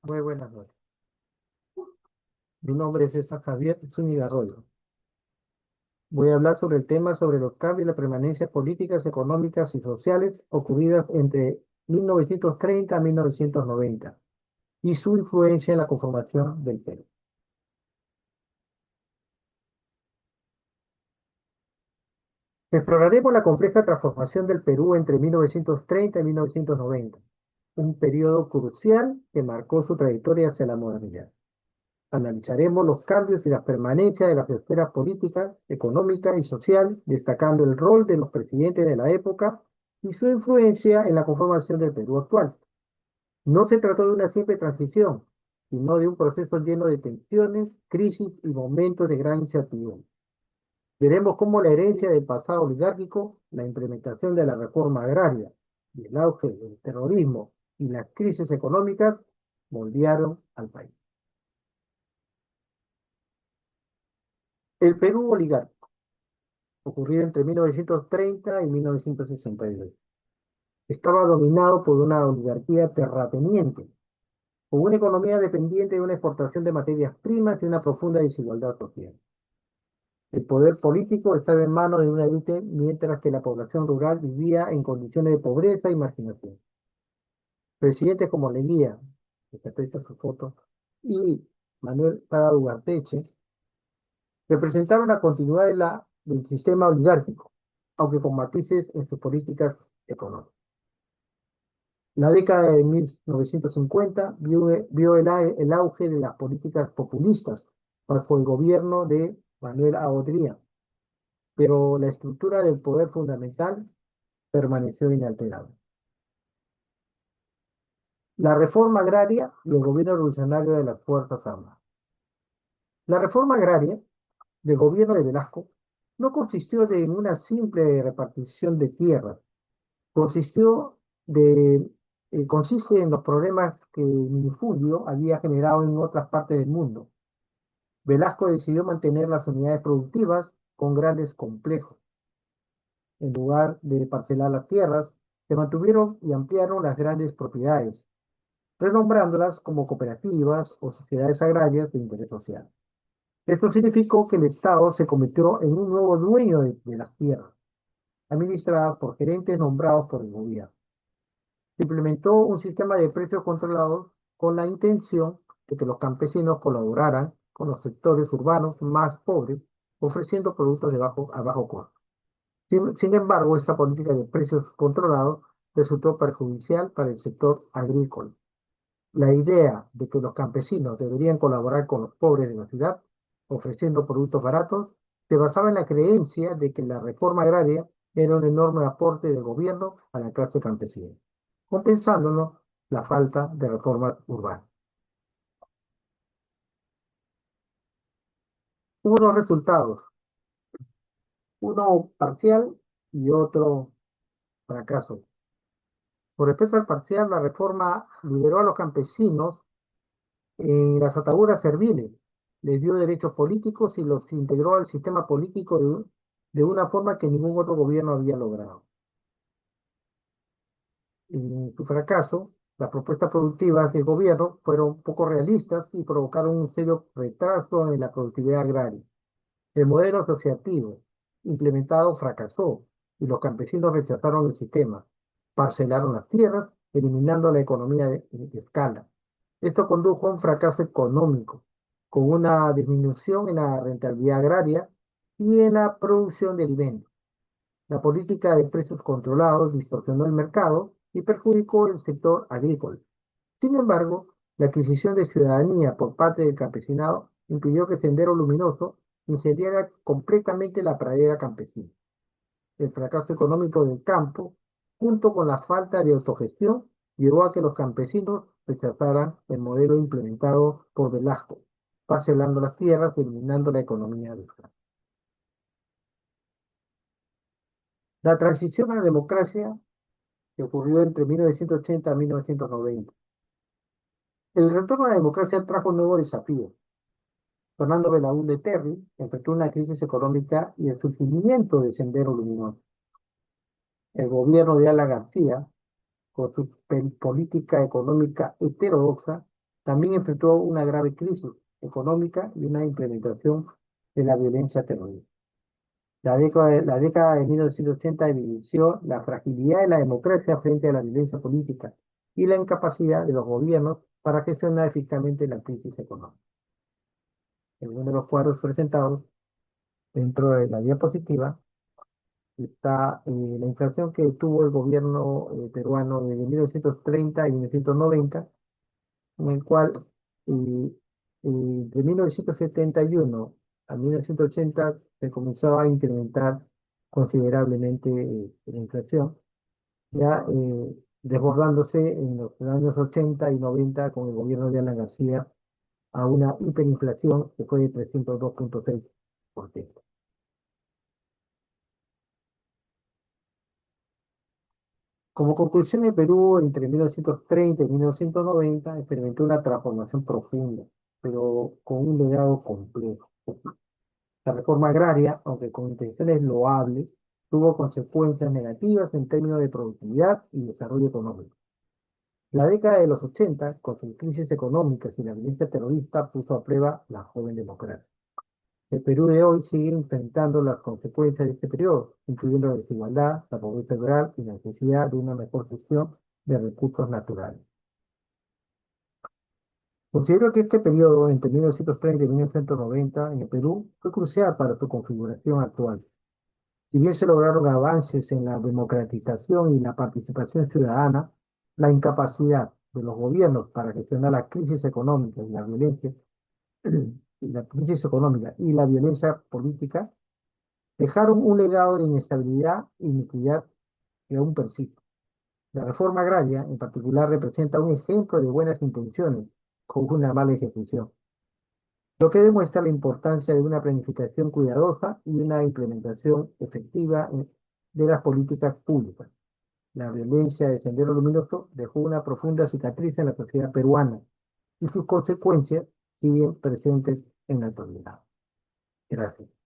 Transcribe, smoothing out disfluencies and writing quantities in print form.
Muy buenas noches. Mi nombre es César Javier Zúñiga Arroyo. Voy a hablar sobre el tema sobre los cambios y las permanencias políticas, económicas y sociales ocurridas entre 1930 a 1990 y su influencia en la conformación del Perú. Exploraremos la compleja transformación del Perú entre 1930 y 1990, un periodo crucial que marcó su trayectoria hacia la modernidad. Analizaremos los cambios y las permanencias de las esferas políticas, económica y social, destacando el rol de los presidentes de la época y su influencia en la conformación del Perú actual. No se trató de una simple transición, sino de un proceso lleno de tensiones, crisis y momentos de gran incertidumbre. Veremos cómo la herencia del pasado oligárquico, la implementación de la reforma agraria y el auge del terrorismo y las crisis económicas moldearon al país. El Perú oligárquico, ocurrido entre 1930 y 1962. Estaba dominado por una oligarquía terrateniente, con una economía dependiente de una exportación de materias primas y una profunda desigualdad social. El poder político estaba en manos de una élite, mientras que la población rural vivía en condiciones de pobreza y marginación. Presidentes como Leguía, que se aprecia su foto, y Manuel Prado Ugarteche representaron la continuidad del sistema oligárquico, aunque con matices en sus políticas económicas. La década de 1950 vio el auge de las políticas populistas bajo el gobierno de Manuel Aodría, pero la estructura del poder fundamental permaneció inalterable. La reforma agraria y el gobierno revolucionario de las Fuerzas Armadas. La reforma agraria del gobierno de Velasco no consistió de una simple repartición de tierras, consistió de, consiste en los problemas que el minifundio había generado en otras partes del mundo. Velasco decidió mantener las unidades productivas con grandes complejos. En lugar de parcelar las tierras, se mantuvieron y ampliaron las grandes propiedades, renombrándolas como cooperativas o sociedades agrarias de interés social. Esto significó que el Estado se convirtió en un nuevo dueño de las tierras, administradas por gerentes nombrados por el gobierno. Se implementó un sistema de precios controlados con la intención de que los campesinos colaboraran con los sectores urbanos más pobres, ofreciendo productos a bajo costo. Sin embargo, esta política de precios controlados resultó perjudicial para el sector agrícola. La idea de que los campesinos deberían colaborar con los pobres de la ciudad, ofreciendo productos baratos, se basaba en la creencia de que la reforma agraria era un enorme aporte del gobierno a la clase campesina, compensándolo la falta de reformas urbanas. Hubo dos resultados, uno parcial y otro fracaso. Por respecto al parcial, la reforma liberó a los campesinos en las ataduras serviles, les dio derechos políticos y los integró al sistema político de una forma que ningún otro gobierno había logrado. En su fracaso, las propuestas productivas del gobierno fueron poco realistas y provocaron un serio retraso en la productividad agraria. El modelo asociativo implementado fracasó y los campesinos rechazaron el sistema, parcelaron las tierras, eliminando la economía de escala. Esto condujo a un fracaso económico, con una disminución en la rentabilidad agraria y en la producción de alimentos. La política de precios controlados distorsionó el mercado y perjudicó el sector agrícola. Sin embargo, la adquisición de ciudadanía por parte del campesinado impidió que Sendero Luminoso incendiara completamente la pradera campesina. El fracaso económico del campo, junto con la falta de autogestión, llevó a que los campesinos rechazaran el modelo implementado por Velasco, parcelando las tierras y eliminando la economía del campo. La transición a la democracia que ocurrió entre 1980 y 1990. El retorno a la democracia trajo nuevos desafíos. Fernando Belaúnde Terry enfrentó una crisis económica y el surgimiento de Sendero Luminoso. El gobierno de Alan García, con su política económica heterodoxa, también enfrentó una grave crisis económica y una implementación de la violencia terrorista. La década de 1980 evidenció la fragilidad de la democracia frente a la violencia política y la incapacidad de los gobiernos para gestionar eficazmente la crisis económica. En uno de los cuadros presentados dentro de la diapositiva está la inflación que tuvo el gobierno peruano desde 1930 y 1990, en el cual eh, de 1971 a 1980 se comenzó a incrementar considerablemente la inflación, ya desbordándose en los años 80 y 90 con el gobierno de Alan García a una hiperinflación que fue de 302,6%. Como conclusión, el Perú entre 1930 y 1990 experimentó una transformación profunda, pero con un legado complejo. La reforma agraria, aunque con intenciones loables, tuvo consecuencias negativas en términos de productividad y desarrollo económico. La década de los 80, con sus crisis económicas y la violencia terrorista, puso a prueba la joven democracia. El Perú de hoy sigue enfrentando las consecuencias de este periodo, incluyendo la desigualdad, la pobreza rural y la necesidad de una mejor gestión de recursos naturales. Considero que este periodo, entre 1930 y 1990, en el Perú, fue crucial para su configuración actual. Si bien se lograron avances en la democratización y la participación ciudadana, la incapacidad de los gobiernos para gestionar la crisis económica y la violencia, y la violencia política dejaron un legado de inestabilidad e iniquidad que aún persiste. La reforma agraria, en particular, representa un ejemplo de buenas intenciones con una mala ejecución, lo que demuestra la importancia de una planificación cuidadosa y una implementación efectiva de las políticas públicas. La violencia de Sendero Luminoso dejó una profunda cicatriz en la sociedad peruana y sus consecuencias siguen presentes en la actualidad. Gracias.